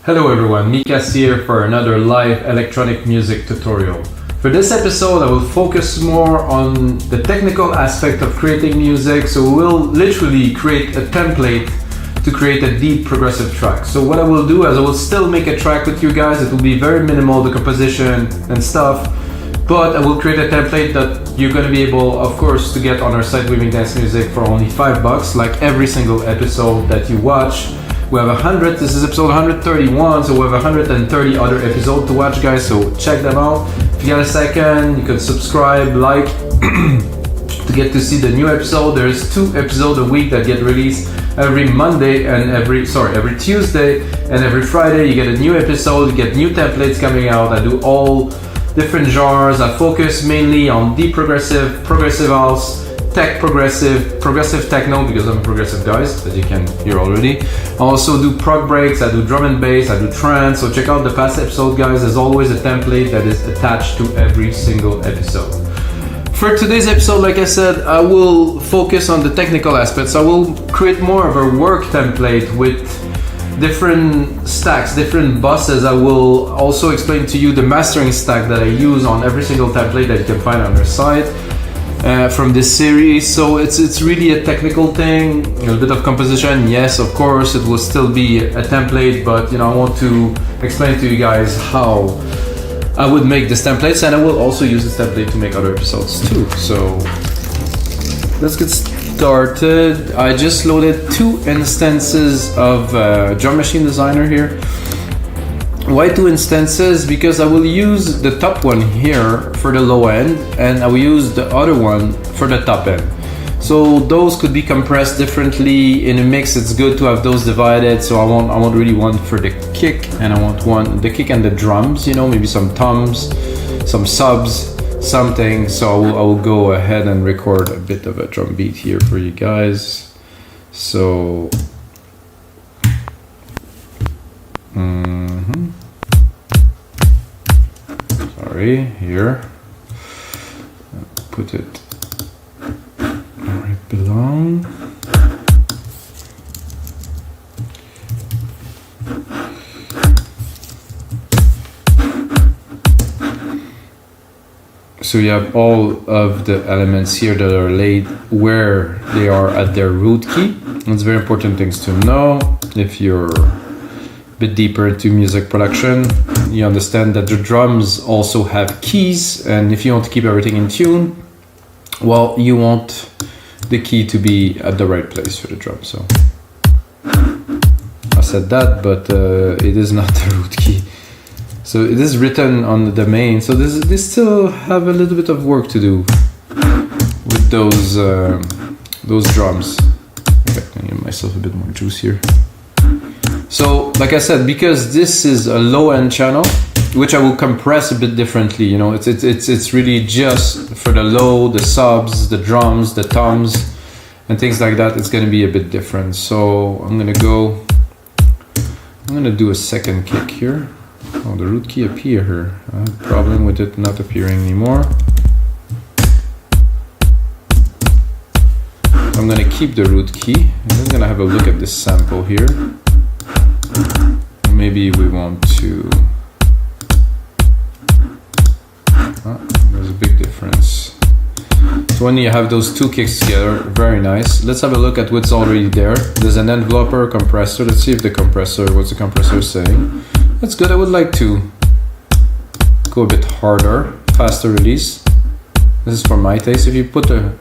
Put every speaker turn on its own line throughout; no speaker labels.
Hello everyone, Mikas here for another live electronic music tutorial. For this episode I will focus more on the technical aspect of creating music, so we will literally create a template to create a deep progressive track. So what I will do is I will still make a track with you guys. It will be very minimal, the composition and stuff, but I will create a template that you're going to be able, of course, to get on our site Weaving Dance Music for only $5, like every single episode that you watch. We have 100, this is episode 131, so we have 130 other episodes to watch, guys, so check them out. If you got a second, you can subscribe, like, to get to see the new episode. There's 2 episodes a week that get released every Monday and every Tuesday and every Friday. You get a new episode, you get new templates coming out. I do all different genres. I focus mainly on deep progressive, progressive house, tech progressive techno, because I'm a progressive guy, as you can hear already. I also do prog breaks, I do drum and bass, I do trance, so check out the past episode, guys. There's always a template that is attached to every single episode. For today's episode, like I said, I will focus on the technical aspects. I will create more of a work template with different stacks, different buses. I will also explain to you the mastering stack that I use on every single template that you can find on our site. From this series, so it's really a technical thing, a little bit of composition. Yes, of course, it will still be a template, but I want to explain to you guys how I would make this templates, and I will also use this template to make other episodes too. So let's get started. I just loaded 2 instances of Drum Machine Designer here. Why 2 instances? Because I will use the top one here for the low end, and I will use the other one for the top end. So those could be compressed differently in a mix. It's good to have those divided. So I want really one for the kick, and I want the kick and the drums. Maybe some toms, some subs, something. So I will go ahead and record a bit of a drum beat here for you guys. So. Here, put it where it belongs. So you have all of the elements here that are laid where they are at their root key. It's very important things to know. If you're a bit deeper into music production, you understand that the drums also have keys, and if you want to keep everything in tune, well, you want the key to be at the right place for the drum. So I said that, but it is not the root key. So it is written on the domain, so they still have a little bit of work to do with those drums. Okay, I give myself a bit more juice here. So, like I said, because this is a low-end channel, which I will compress a bit differently, it's really just for the low, the subs, the drums, the toms, and things like that. It's going to be a bit different. So I'm going to do a second kick here. Oh, the root key appear here. I have a problem with it not appearing anymore. I'm going to keep the root key, and I'm going to have a look at this sample here. Maybe we want to. There's a big difference. So when you have those 2 kicks together, very nice. Let's have a look at what's already there. There's an enveloper, compressor. Let's see if what's the compressor saying. That's good. I would like to go a bit harder, faster release. This is for my taste. If you put a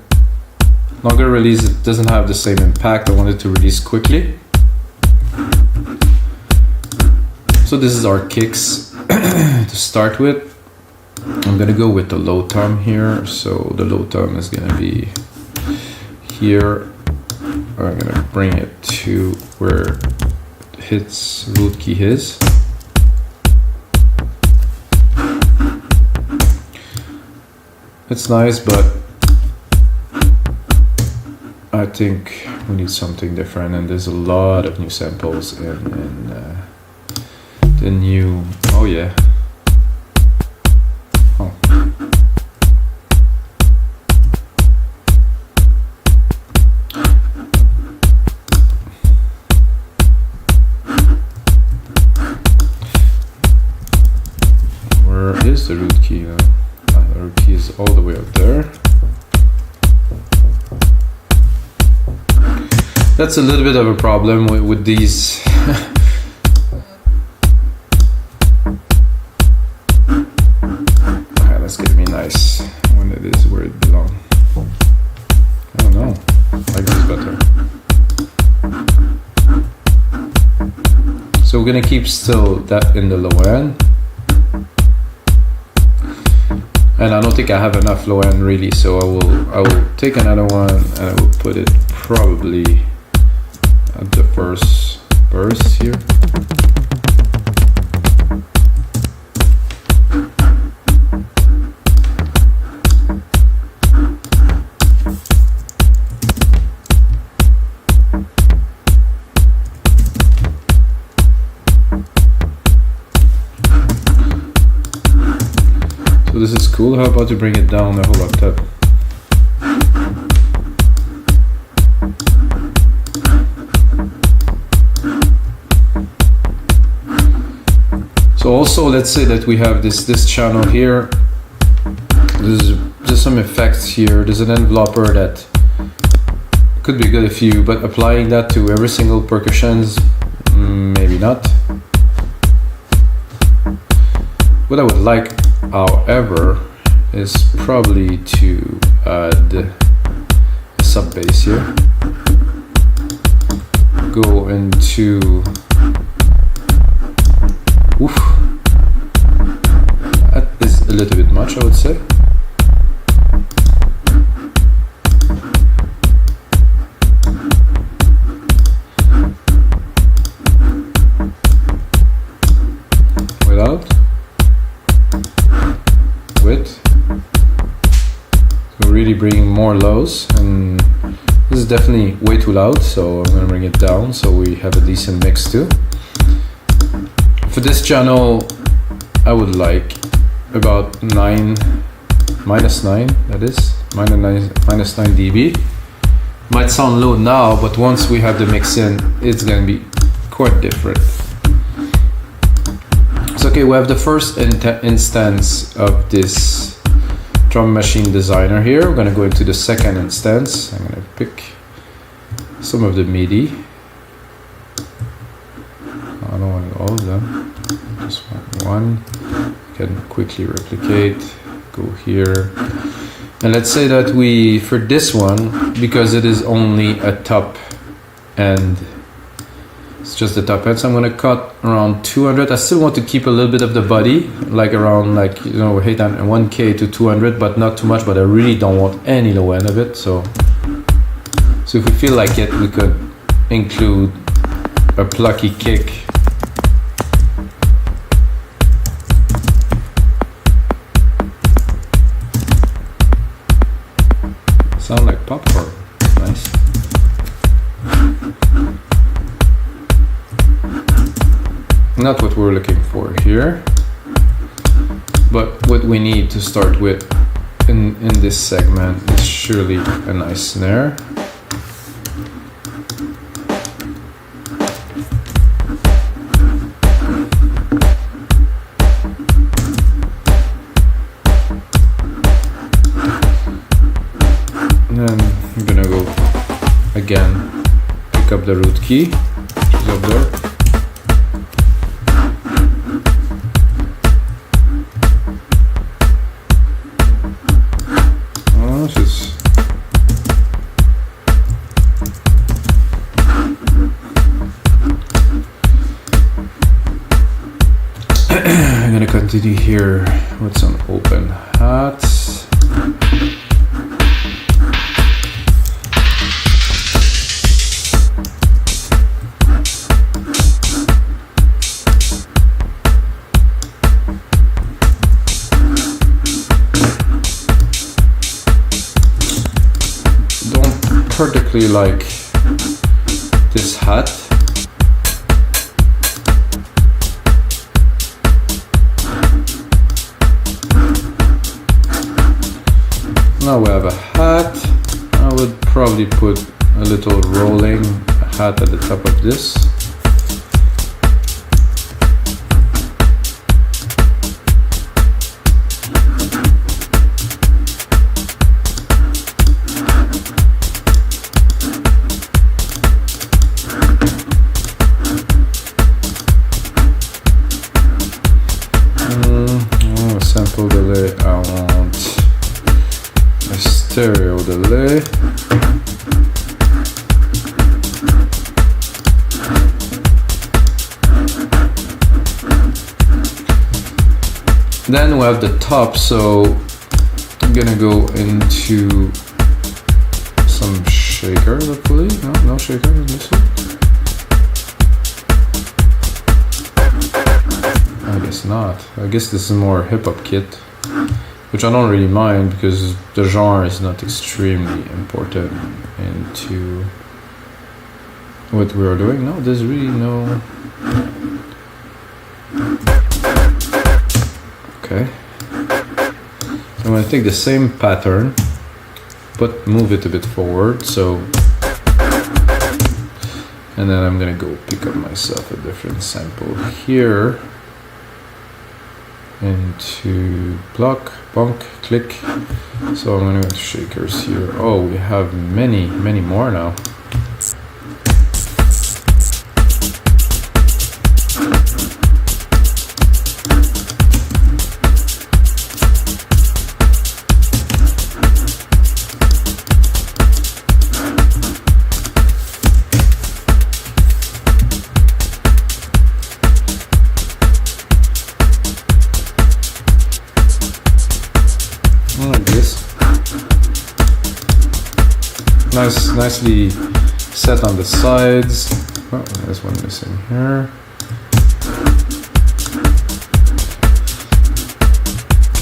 longer release, it doesn't have the same impact. I want it to release quickly. So this is our kicks to start with. I'm gonna go with the low tom here. So the low tom is gonna be here. I'm gonna bring it to where its root key is. It's nice, but I think we need something different, and there's a lot of new samples in the new. Oh yeah. Oh. Where is the root key now? The root key is all the way up there. That's a little bit of a problem with these. Okay, let's get me nice when it is where it belongs. I don't know. Like this better. So we're gonna keep still that in the low end. And I don't think I have enough low end really, so I will take another one and I will put it probably at the first verse here. So this is cool. How about to bring it down the whole octave? So also, let's say that we have this channel here. There's some effects here. There's an enveloper that could be good if you, but applying that to every single percussions, maybe not. What I would like, however, is probably to add a sub bass here. Go into, oof, that is a little bit much, I would say. Without. Width. So really bringing more lows, and this is definitely way too loud, so I'm gonna bring it down so we have a decent mix too. For this channel, I would like about minus 9, that is, minus 9 dB. Might sound low now, but once we have the mix in, it's gonna be quite different. So okay, we have the first instance of this drum machine designer here. We're gonna go into the second instance. I'm gonna pick some of the MIDI. I don't want all of them, just one. Can quickly replicate, go here. And let's say that we, for this one, because it is only a top end, it's just the top end, so I'm gonna cut around 200. I still want to keep a little bit of the body, like around, like, you know, 1K to 200, but not too much, but I really don't want any low end of it. So if we feel like it, we could include a plucky kick. Sound like popcorn, nice. Not what we're looking for here, but what we need to start with in this segment is surely a nice snare. And I'm gonna go again, pick up the root key, which is up there. I'm gonna continue here with some open hats. Don't particularly like this hat. Now we have a hat. I would probably put a little rolling hat at the top of this. delay, I want a stereo delay. Then we have the top, so I'm gonna go into some shaker, hopefully. No shaker in this one. I guess not. I guess this is more hip-hop kit, which I don't really mind because the genre is not extremely important into what we are doing. No, there's really no... Okay. I'm going to take the same pattern, but move it a bit forward, so... And then I'm going to go pick up myself a different sample here. Into block, bonk, click. So I'm going to go to shakers here. Oh, we have many more now. Nicely set on the sides. Oh, there's one missing here.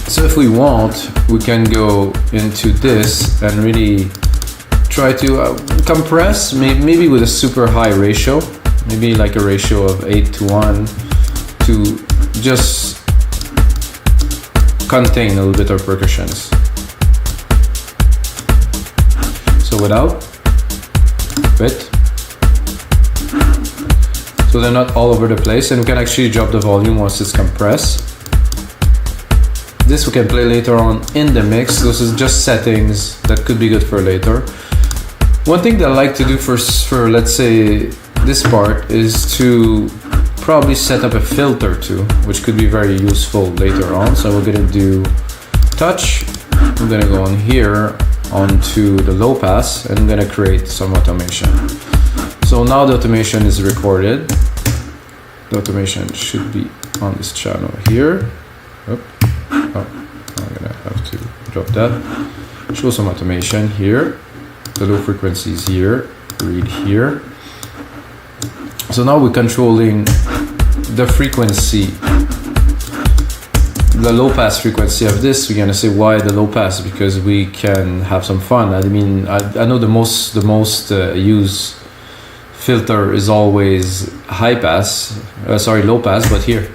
So if we want, we can go into this and really try to compress, maybe with a super high ratio, maybe like a ratio of 8:1, to just contain a little bit of percussions. So without bit, so they're not all over the place, and we can actually drop the volume once it's compressed. This we can play later on in the mix. This is just settings that could be good for later. One thing that I like to do for let's say this part is to probably set up a filter too, which could be very useful later on. So we're gonna do touch. I'm gonna go on here onto the low pass, and I'm gonna create some automation. So now the automation is recorded. The automation should be on this channel here. Oh, I'm gonna have to drop that. Show some automation here. The low frequency is here, read here. So now we're controlling the frequency, the low pass frequency of this. We're gonna say why the low pass, because we can have some fun. I mean, I know the most used filter is always high pass, low pass, but here.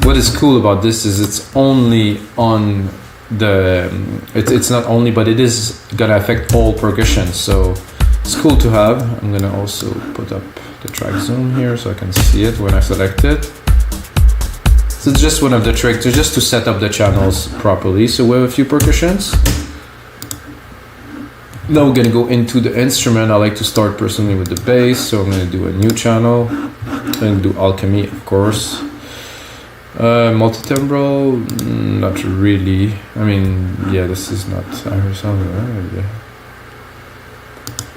What is cool about this is it's only on the, it's not only, but it is gonna affect all percussion. So it's cool to have. I'm gonna also put up the track zoom here so I can see it when I select it. So it's just one of the tricks, just to set up the channels properly. So we have a few percussions. Now we're gonna go into the instrument. I like to start personally with the bass, so I'm gonna do a new channel. I'm gonna do alchemy, of course. Multi-timbral, not really. I mean, yeah, this is not Irish sound. Yeah.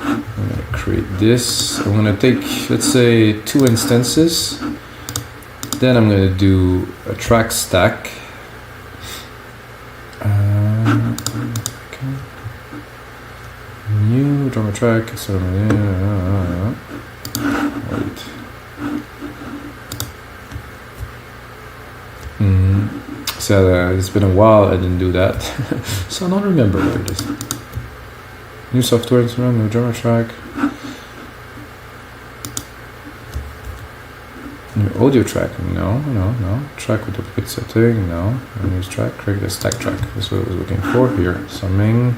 I'm gonna create this. I'm gonna take, let's say, 2 instances. Then I'm gonna do a track stack. Okay. New drummer track. So wait. So it's been a while I didn't do that, so I don't remember where it is. New software instrument, new drummer track, new audio track. No. Track with the pitch setting. No. New track. Create a stack track. That's what I was looking for here. Summing.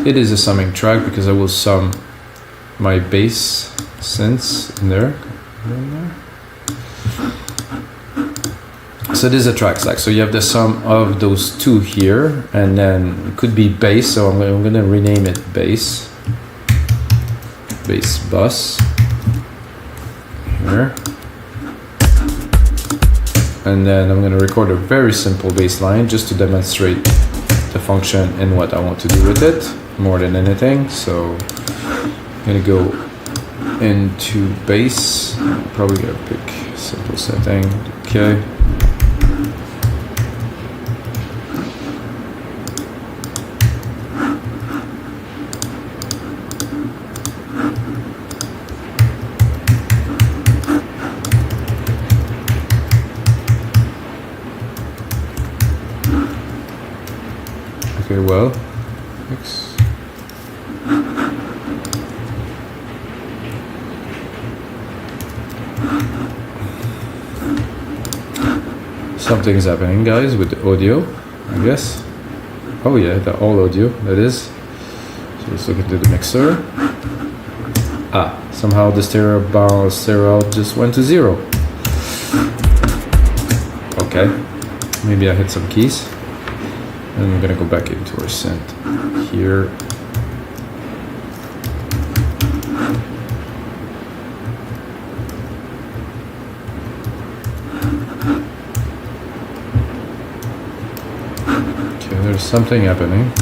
It is a summing track because I will sum my bass synths in there. So this is a track stack. So you have the sum of those two here, and then it could be bass. So I'm going to rename it bass. bass bus here. And then I'm going to record a very simple bass line just to demonstrate the function and what I want to do with it more than anything. So I'm going to go into bass. I'm probably going to pick simple setting. Okay. Okay, well, next. Something is happening, guys, with the audio, I guess. Oh yeah, the all audio, that is. So let's look into the mixer. Ah, somehow the stereo out just went to 0. Okay, maybe I hit some keys. And we're gonna go back into our synth here. Okay, there's something happening.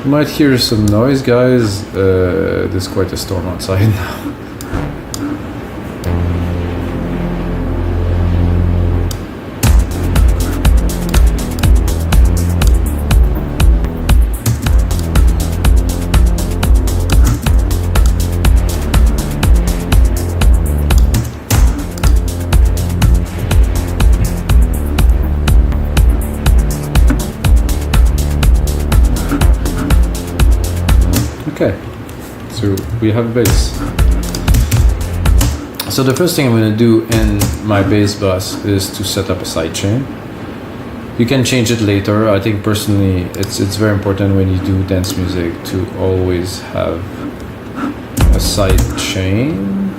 You might hear some noise, guys. There's quite a storm outside now. Okay, so we have a bass. So the first thing I'm going to do in my bass bus is to set up a sidechain. You can change it later. I think personally it's very important when you do dance music to always have a sidechain.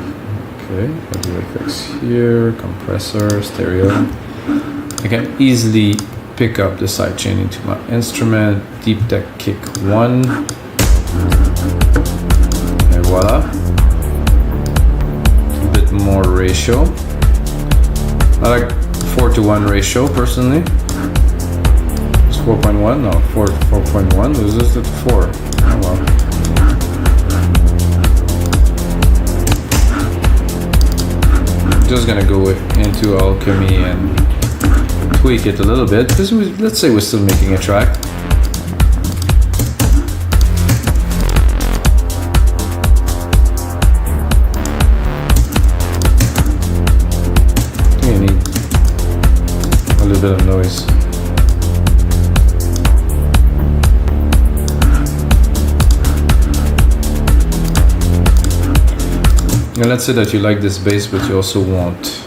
Okay, audio effects here, compressor, stereo. I can easily pick up the sidechain into my instrument, deep tech kick 1. And voila, a bit more ratio. I like 4:1 ratio personally. It's 4.1, no, 4.1. This is at 4. Oh well. Just gonna go into Alchemy and tweak it a little bit because let's say we're still making a track. Bit of noise. And let's say that you like this bass, but you also want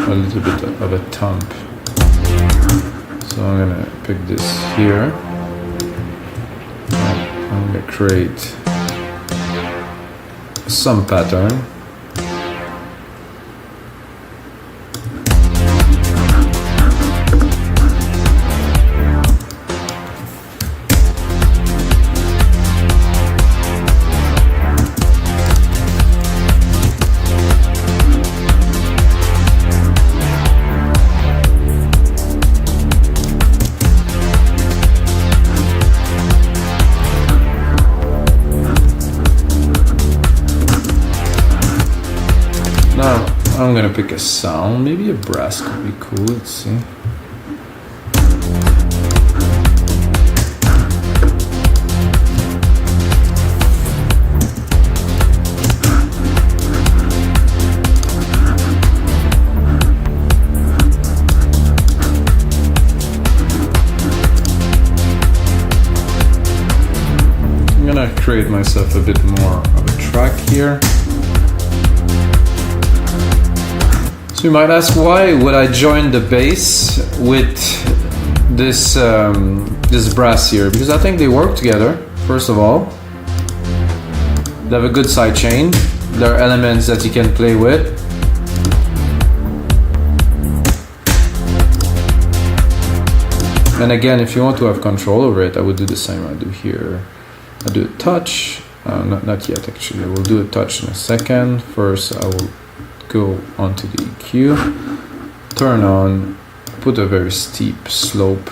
a little bit of a thump. So I'm gonna pick this here. I'm gonna create some pattern. gonna pick a sound. Maybe a brass could be cool. Let's see. I'm gonna create myself a bit more of a track here. So you might ask, why would I join the bass with this this brass here? Because I think they work together. First of all, they have a good side chain. There are elements that you can play with. And again, if you want to have control over it, I would do the same I do here. I do a touch. Not yet, actually. We'll do a touch in a second. First, I will go onto the EQ, turn on, put a very steep slope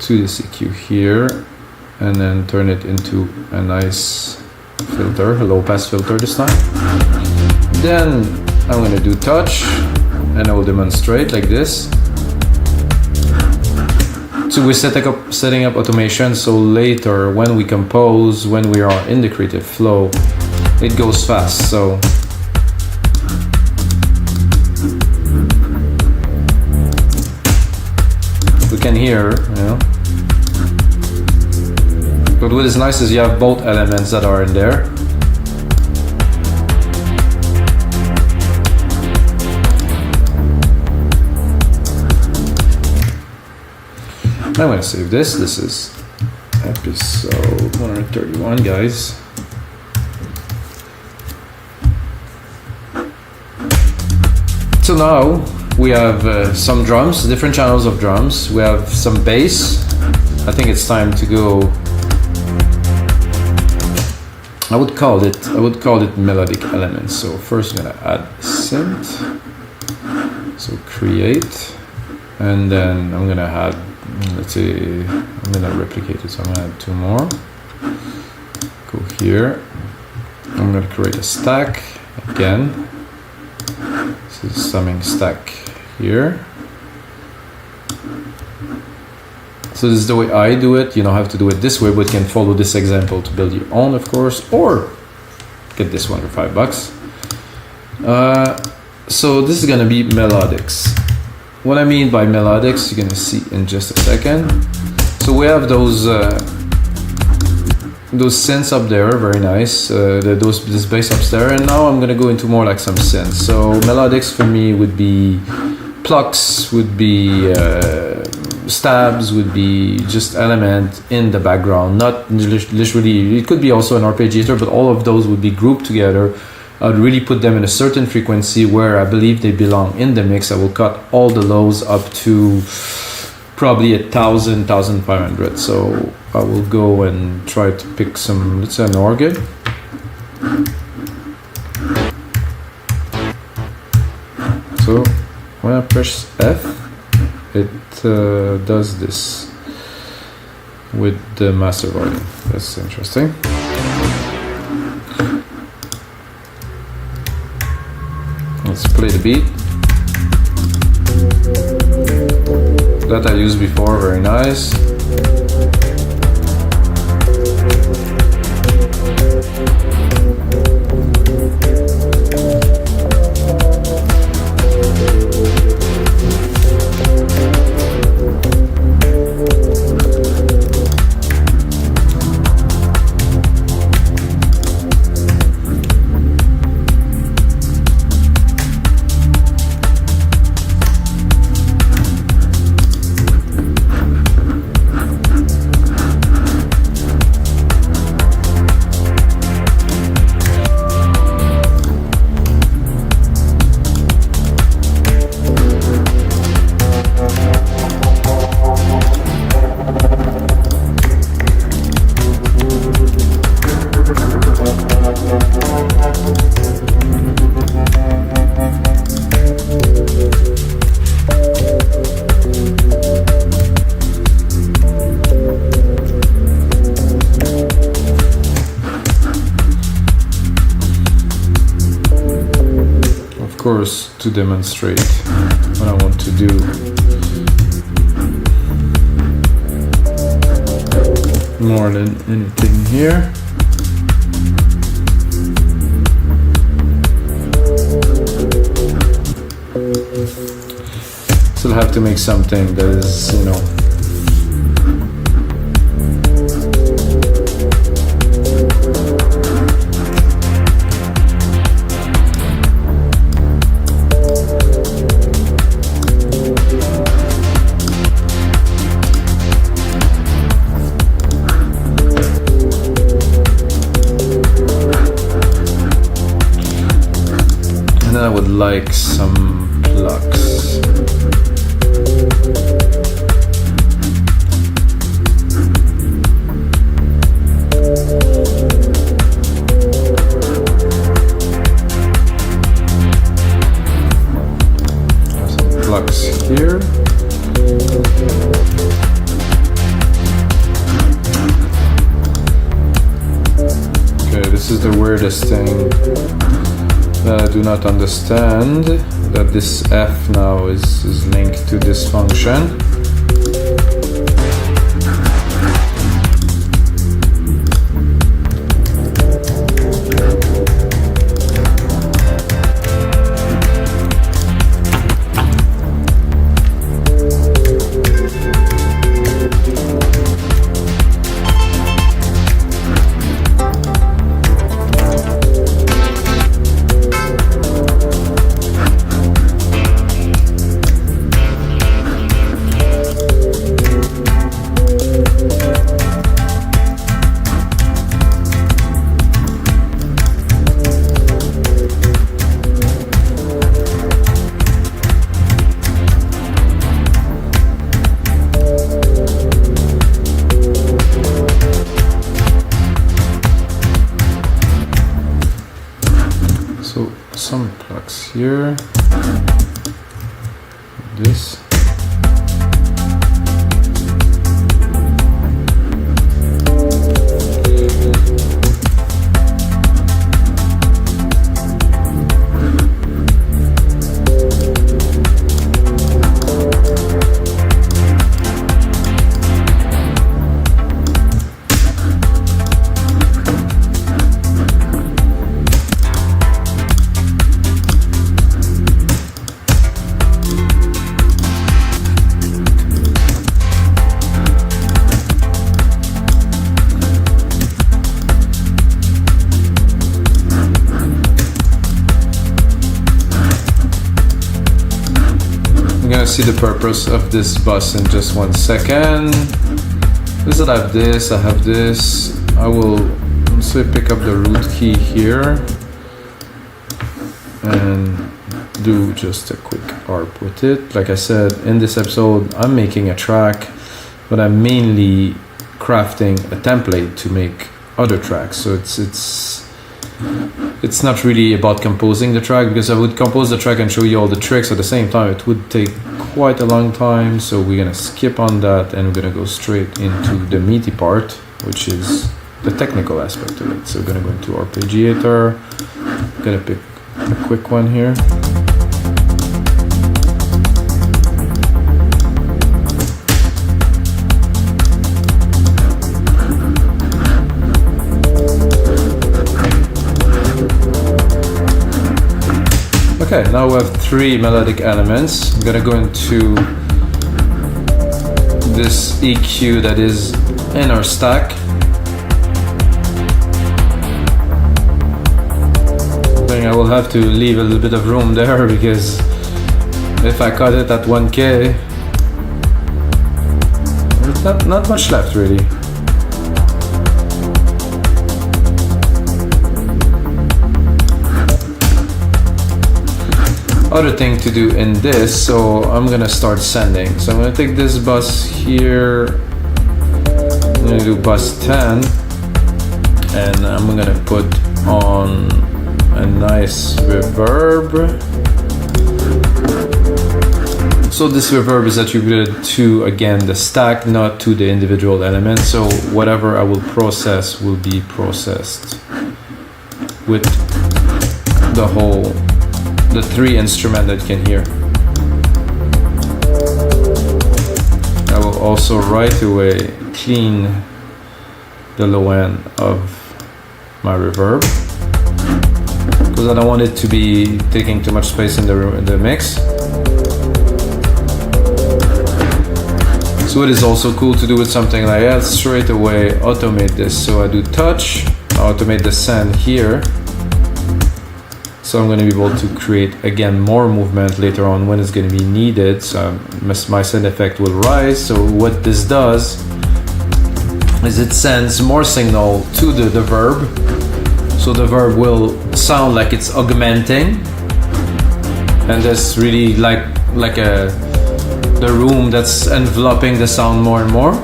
to this EQ here, and then turn it into a nice filter, a low pass filter this time. Then I'm going to do touch, and I will demonstrate like this. So we're setting up automation, so later when we compose, when we are in the creative flow, it goes fast. So we can hear, you know. But what is nice is you have both elements that are in there. I'm going to save this. This is episode 131, guys. So now we have some drums, different channels of drums. We have some bass. I think it's time to go. I would call it melodic elements. So first I'm gonna add synth. So create, and then I'm gonna add. Let's say I'm gonna replicate it. So I'm gonna add 2 more. Go here. I'm gonna create a stack again. This is summing stack here. So this is the way I do it. You don't have to do it this way, but you can follow this example to build your own, of course, or get this one for $5. So this is gonna be melodics. What I mean by melodics, you're gonna see in just a second. So we have those synths up there, very nice. This bass up there, and now I'm gonna go into more like some synths. So melodics for me would be plucks, would be stabs, would be just element in the background, not literally. It could be also an arpeggiator, but all of those would be grouped together. I would really put them in a certain frequency where I believe they belong in the mix. I will cut all the lows up to probably 1,000, 1,500. So I will go and try to pick some, let's say an organ. So when I press F, it does this with the master volume. That's interesting. Let's play the beat that I used before, very nice. course, to demonstrate what I want to do. More than anything here. Still have to make something that is, you know, and then I would like some plucks. Here. Okay, this is the weirdest thing that I do not understand, that this F now is linked to this function. So some plugs here, this. See the purpose of this bus in just 1 second. This, I have this, I have this. I will also pick up the root key here and do just a quick ARP with it. Like I said, in this episode, I'm making a track, but I'm mainly crafting a template to make other tracks. So it's not really about composing the track, because I would compose the track and show you all the tricks at the same time. It would take quite a long time, so we're gonna skip on that and we're gonna go straight into the meaty part, which is the technical aspect of it. So we're gonna go into Arpeggiator, gonna pick a quick one here. Okay, now we have 3 melodic elements. I'm gonna go into this EQ that is in our stack. I think I will have to leave a little bit of room there, because if I cut it at 1K, there's not much left really. Other thing to do in this, so I'm gonna start sending. So I'm gonna take this bus here, I'm gonna do bus 10, and I'm gonna put on a nice reverb. So this reverb is attributed to, again, the stack, not to the individual elements. So whatever I will process will be processed with the whole the 3 instruments that you can hear. I will also right away clean the low end of my reverb, because I don't want it to be taking too much space in the mix. So it is also cool to do with something like that, straight away automate this. So I do touch, I automate the send here. So I'm going to be able to create again more movement later on when it's going to be needed. So my send effect will rise. So what this does is it sends more signal to the verb. So the verb will sound like it's augmenting, and that's really like the room that's enveloping the sound more and more.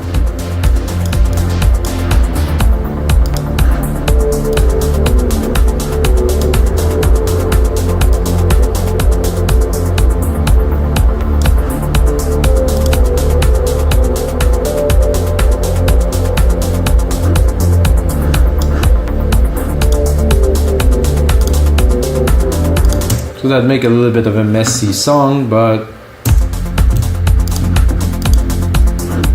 So that make a little bit of a messy song, but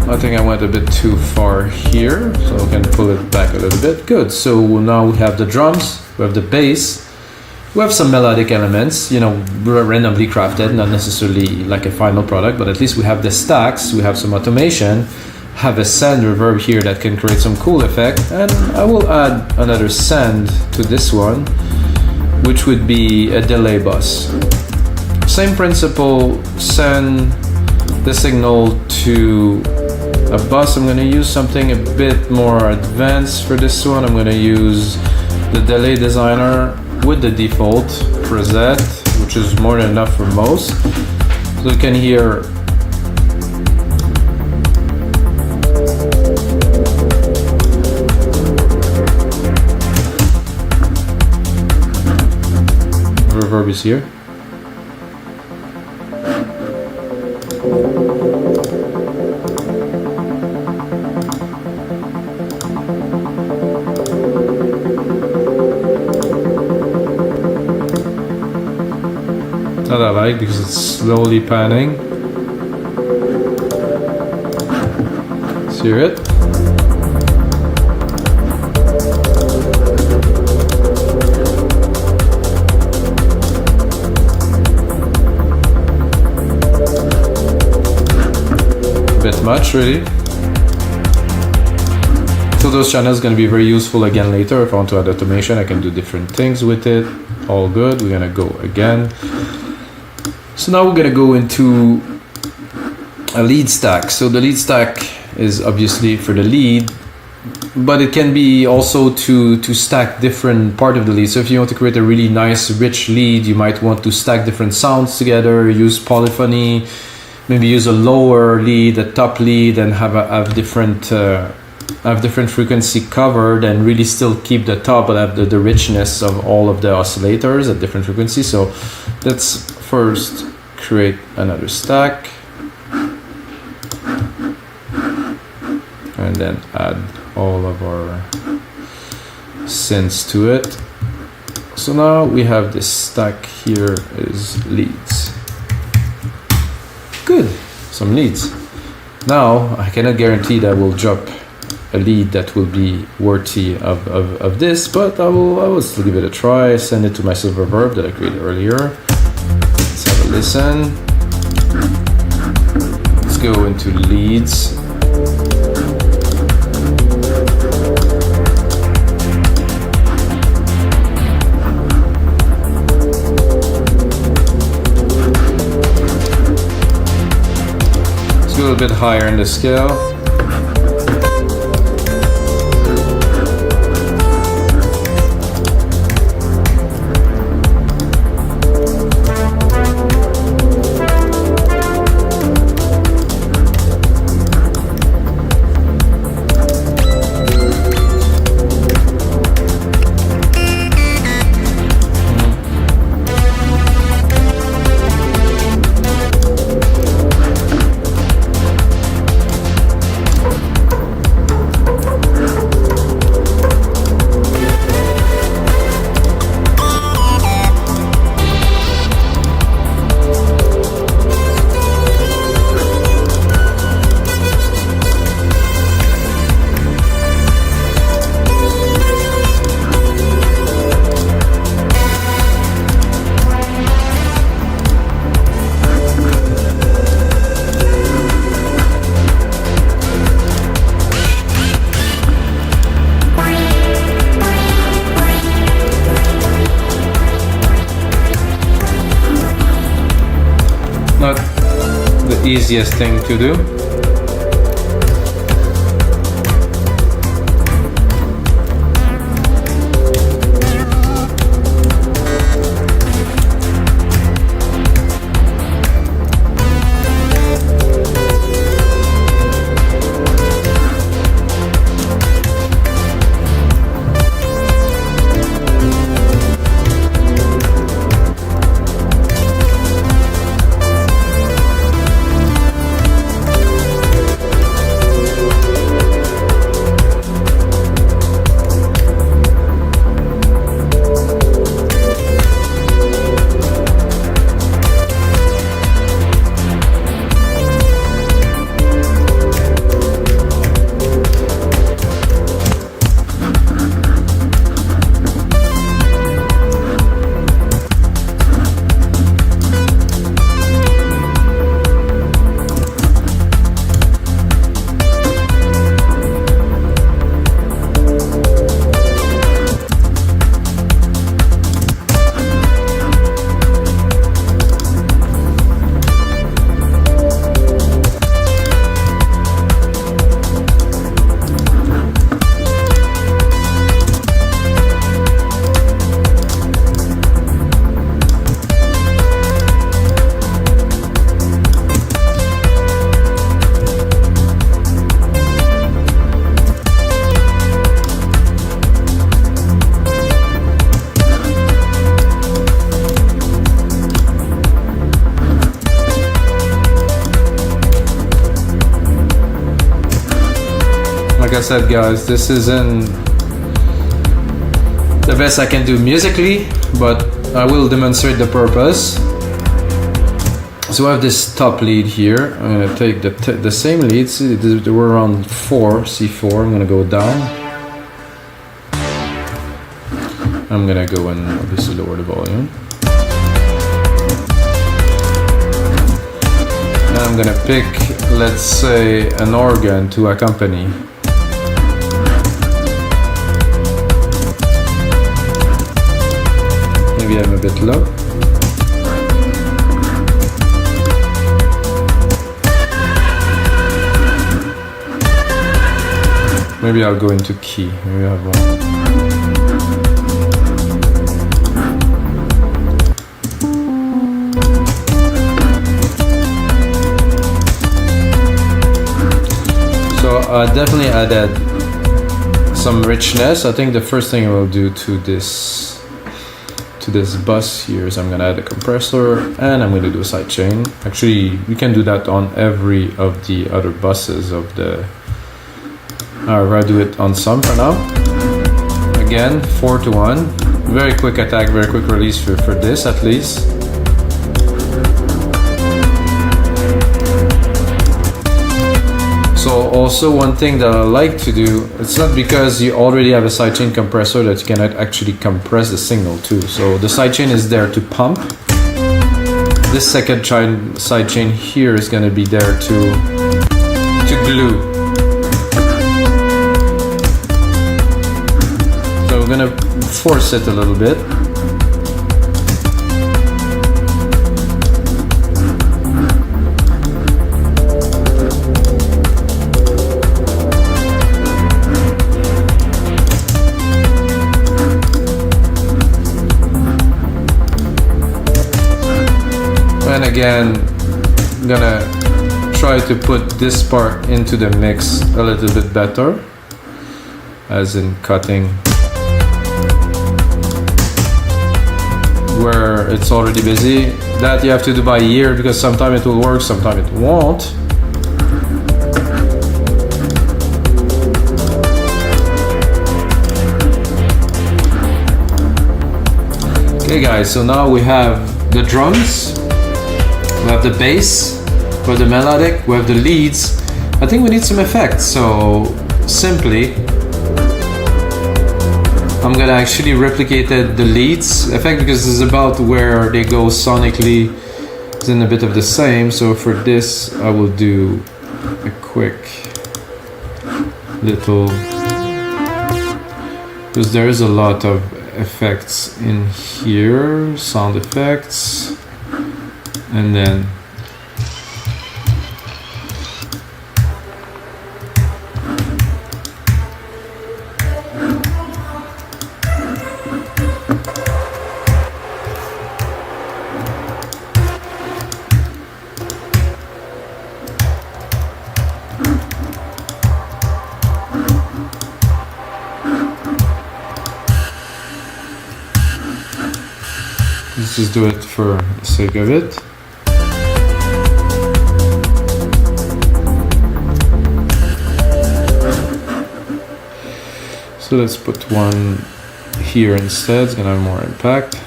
I think I went a bit too far here, so I can pull it back a little bit. Good. So now we have the drums, we have the bass, we have some melodic elements, you know, randomly crafted, not necessarily like a final product, but at least we have the stacks, we have some automation, have a send reverb here that can create some cool effect, and I will add another send to this one, which would be a delay bus. Same principle, send the signal to a bus. I'm going to use something a bit more advanced for this one. I'm going to use the delay designer with the default preset, which is more than enough for most. So you can hear reverb is here. That I like because it's slowly panning. See it? A bit much, really. So those channels are going to be very useful again later. If I want to add automation, I can do different things with it. All good. We're going to go again. So now we're going to go into a lead stack. So the lead stack is obviously for the lead, but it can be also to stack different part of the lead. So if you want to create a really nice, rich lead, you might want to stack different sounds together, use polyphony, maybe use a lower lead, a top lead, and have different frequency covered, and really still keep the top, but have the richness of all of the oscillators at different frequencies. So let's first create another stack and then add all of our synths to it. So now we have this stack here is leads. Good, some leads. Now I cannot guarantee that we'll drop a lead that will be worthy of this, but I will still give it a try. Send it to my silver verb that I created earlier. Let's have a listen. Let's go into leads. Let's go a little bit higher in the scale. not the easiest thing to do. Like I said, guys, this isn't the best I can do musically, but I will demonstrate the purpose. So I have this top lead here. I'm going to take the same leads. They were around 4, C4. I'm going to go down. I'm going to go and obviously lower the volume. And I'm going to pick, let's say, an organ to accompany. Maybe I'm a bit low. Maybe I'll go into key. Maybe I have one. So definitely added some richness. I think the first thing I will do to this bus here is I'm going to add a compressor and I'm going to do a sidechain. Actually, you can do that on every of the other buses of the... I'll do it on some for now. Again, 4-to-1. Very quick attack, very quick release for this at least. So also one thing that I like to do, it's not because you already have a sidechain compressor that you cannot actually compress the signal too. So the sidechain is there to pump. This second sidechain here is going to be there to glue. So we're going to force it a little bit. And again, I'm gonna try to put this part into the mix a little bit better, as in cutting where it's already busy. That you have to do by ear because sometimes it will work, sometimes it won't. Okay guys, so now we have the drums. We have the bass, we have the melodic, we have the leads. I think we need some effects, so simply I'm gonna actually replicate the leads effect because this is about where they go sonically. It's in a bit of the same, so for this I will do a quick little, because there is a lot of effects in here, sound effects. And then just do it for the sake of it. So let's put one here instead, it's gonna have more impact.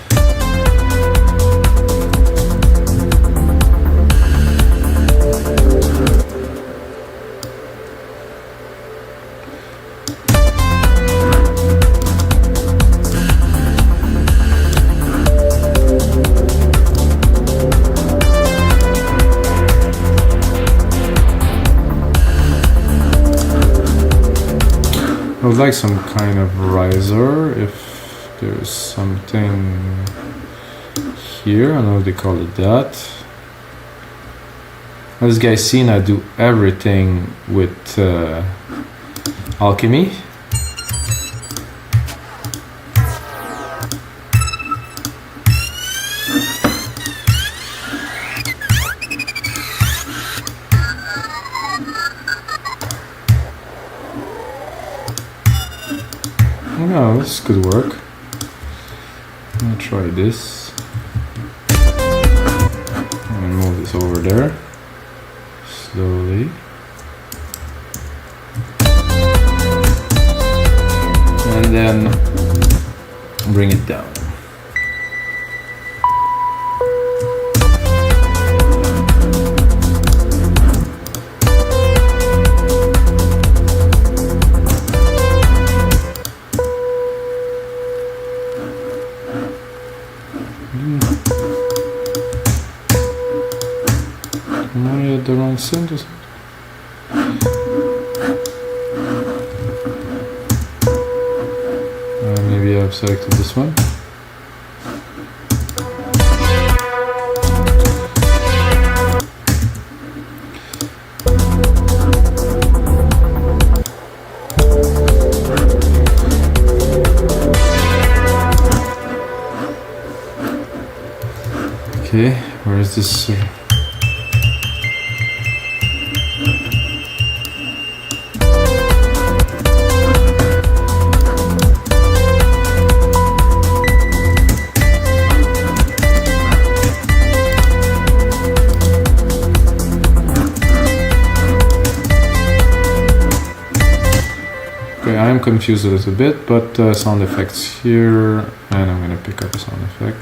I would like some kind of riser, if there's something here, I don't know if they call it that. As you guys seen, I do everything with Alchemy. Oh, this could work. I'm gonna try this. I'm gonna move this over there slowly. And then bring it down. Am I at the wrong synth? Maybe I've selected this one. Okay, where is this? Okay, I am confused a little bit, but sound effects here, and I'm gonna pick up a sound effect.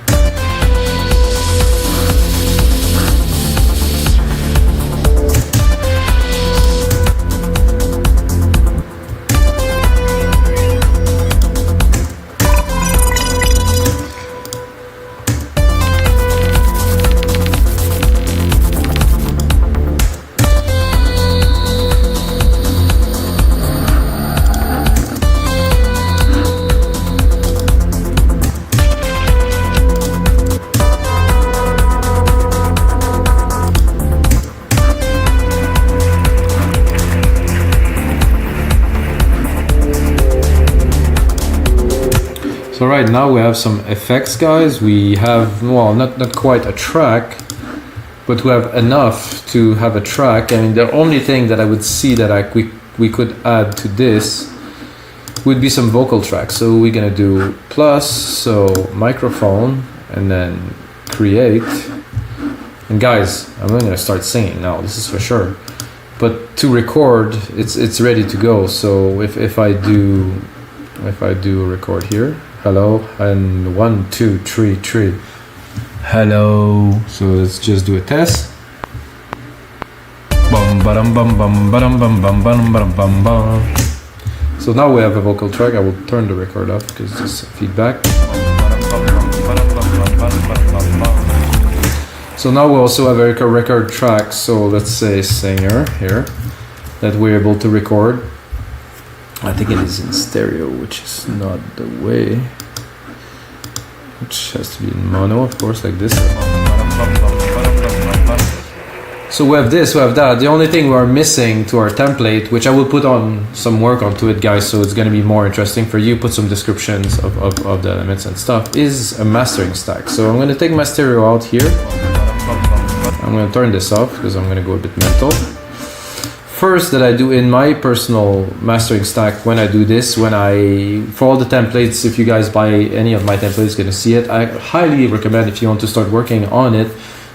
So right now we have some effects, guys. We have, well, not quite a track, but we have enough to have a track. I mean, the only thing that I would see that we could add to this would be some vocal tracks. So we're gonna do plus, so microphone, and then create. And guys, I'm not gonna start singing now, this is for sure. But to record, it's ready to go. So if I do record here, hello, and 1 2 3 3, hello. So let's just do a test. Bum bum bum bum bum bum bum bum bum bum. So now we have a vocal track. I will turn the record off because there's feedback. So now we also have a record track. So let's say singer here that we're able to record. I think it is in stereo, which is not the way. Which has to be in mono, of course, like this. So we have this, we have that. The only thing we are missing to our template, which I will put on some work onto it, guys, so it's going to be more interesting for you, put some descriptions of the elements and stuff, is a mastering stack. So I'm going to take my stereo out here. I'm going to turn this off because I'm going to go a bit mental. first that I do in my personal mastering stack when I do this, for all the templates, if you guys buy any of my templates, you're gonna see it. I highly recommend, if you want to start working on it,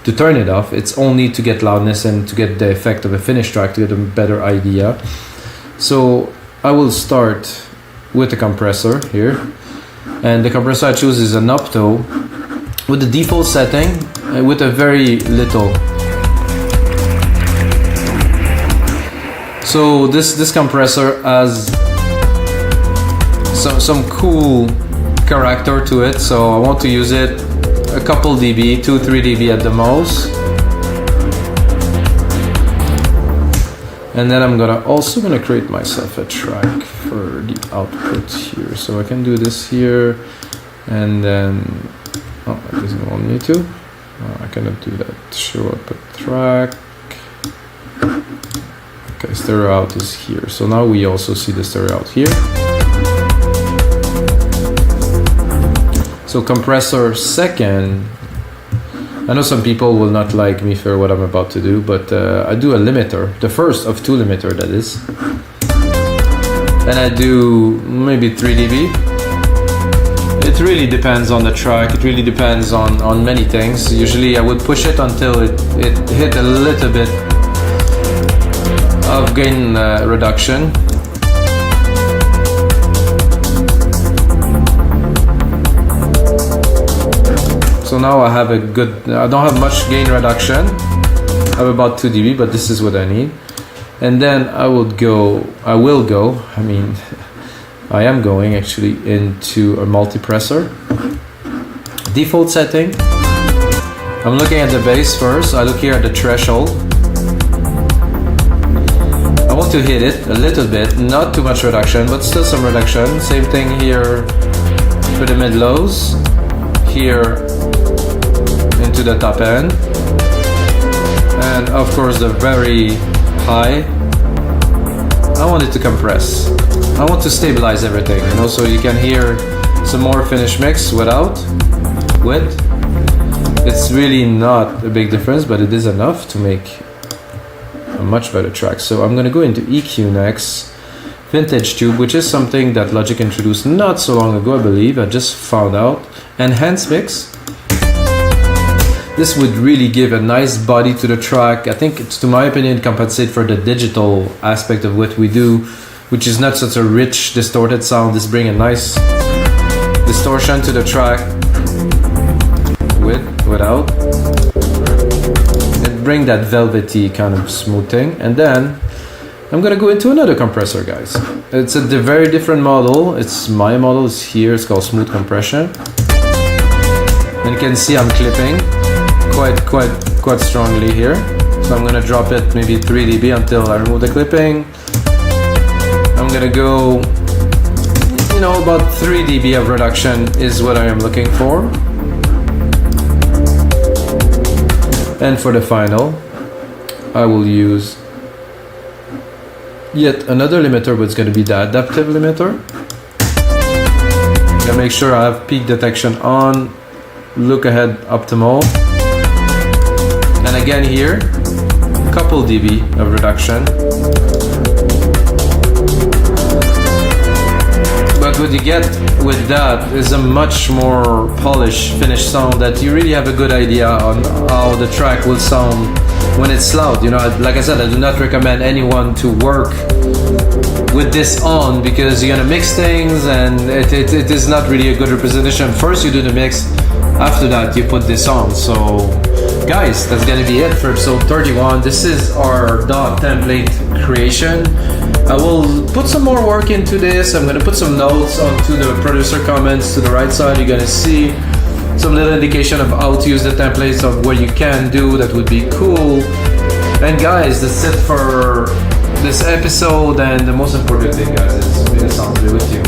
to turn it off. It's only to get loudness and to get the effect of a finished track, to get a better idea. So I will start with the compressor here, and the compressor I choose is an Opto with the default setting with a very little. So this compressor has some cool character to it, so I want to use it a couple dB, 2-3 dB at the most. And then I'm also gonna create myself a track for the output here. So I can do this here, and then it doesn't want me to. I cannot do that. Show output track. Okay, stereo out is here. So now we also see the stereo out here. So compressor second, I know some people will not like me for what I'm about to do, but I do a limiter, the first of 2 limiter that is. And I do maybe 3 dB. It really depends on the track, it really depends on many things. Usually I would push it until it hit a little bit of gain reduction. So now I have I don't have much gain reduction. I have about 2 dB, but this is what I need. And then I am going actually into a multipressor. Default setting. I'm looking at the bass first. I look here at the threshold. I want to hit it a little bit, not too much reduction, but still some reduction. Same thing here for the mid-lows. Here into the top end, and of course the very high. I want it to compress. I want to stabilize everything, so you can hear some more finished mix with. It's really not a big difference, but it is enough to make a much better track. So I'm gonna go into EQ next. Vintage tube, which is something that Logic introduced not so long ago, I believe. I just found out. Enhanced mix. This would really give a nice body to the track. I think it's, to my opinion, compensate for the digital aspect of what we do, which is not such a rich, distorted sound. This brings a nice distortion to the track without. It brings that velvety kind of smoothing. And then I'm gonna go into another compressor, guys. It's a very different model. It's my model is here. It's called Smooth Compression. And you can see I'm clipping quite strongly here. So I'm gonna drop it maybe 3 dB until I remove the clipping. I'm gonna go, about 3 dB of reduction is what I am looking for. And for the final, I will use yet another limiter, but it's gonna be the adaptive limiter. I'm gonna make sure I have peak detection on, look ahead optimal. And again here, a couple dB of reduction. But what you get with that is a much more polished, finished sound that you really have a good idea on how the track will sound when it's loud. Like I said, I do not recommend anyone to work with this on, because you're gonna mix things and it is not really a good representation. First you do the mix, after that you put this on. So guys, that's gonna be it for episode 31. This is our DAW template creation. I will put some more work into this. I'm gonna put some notes onto the producer comments to the right side. You're gonna see some little indication of how to use the templates, of what you can do. That would be cool. And guys, that's it for this episode. And the most important thing, guys, is the sound to be with you.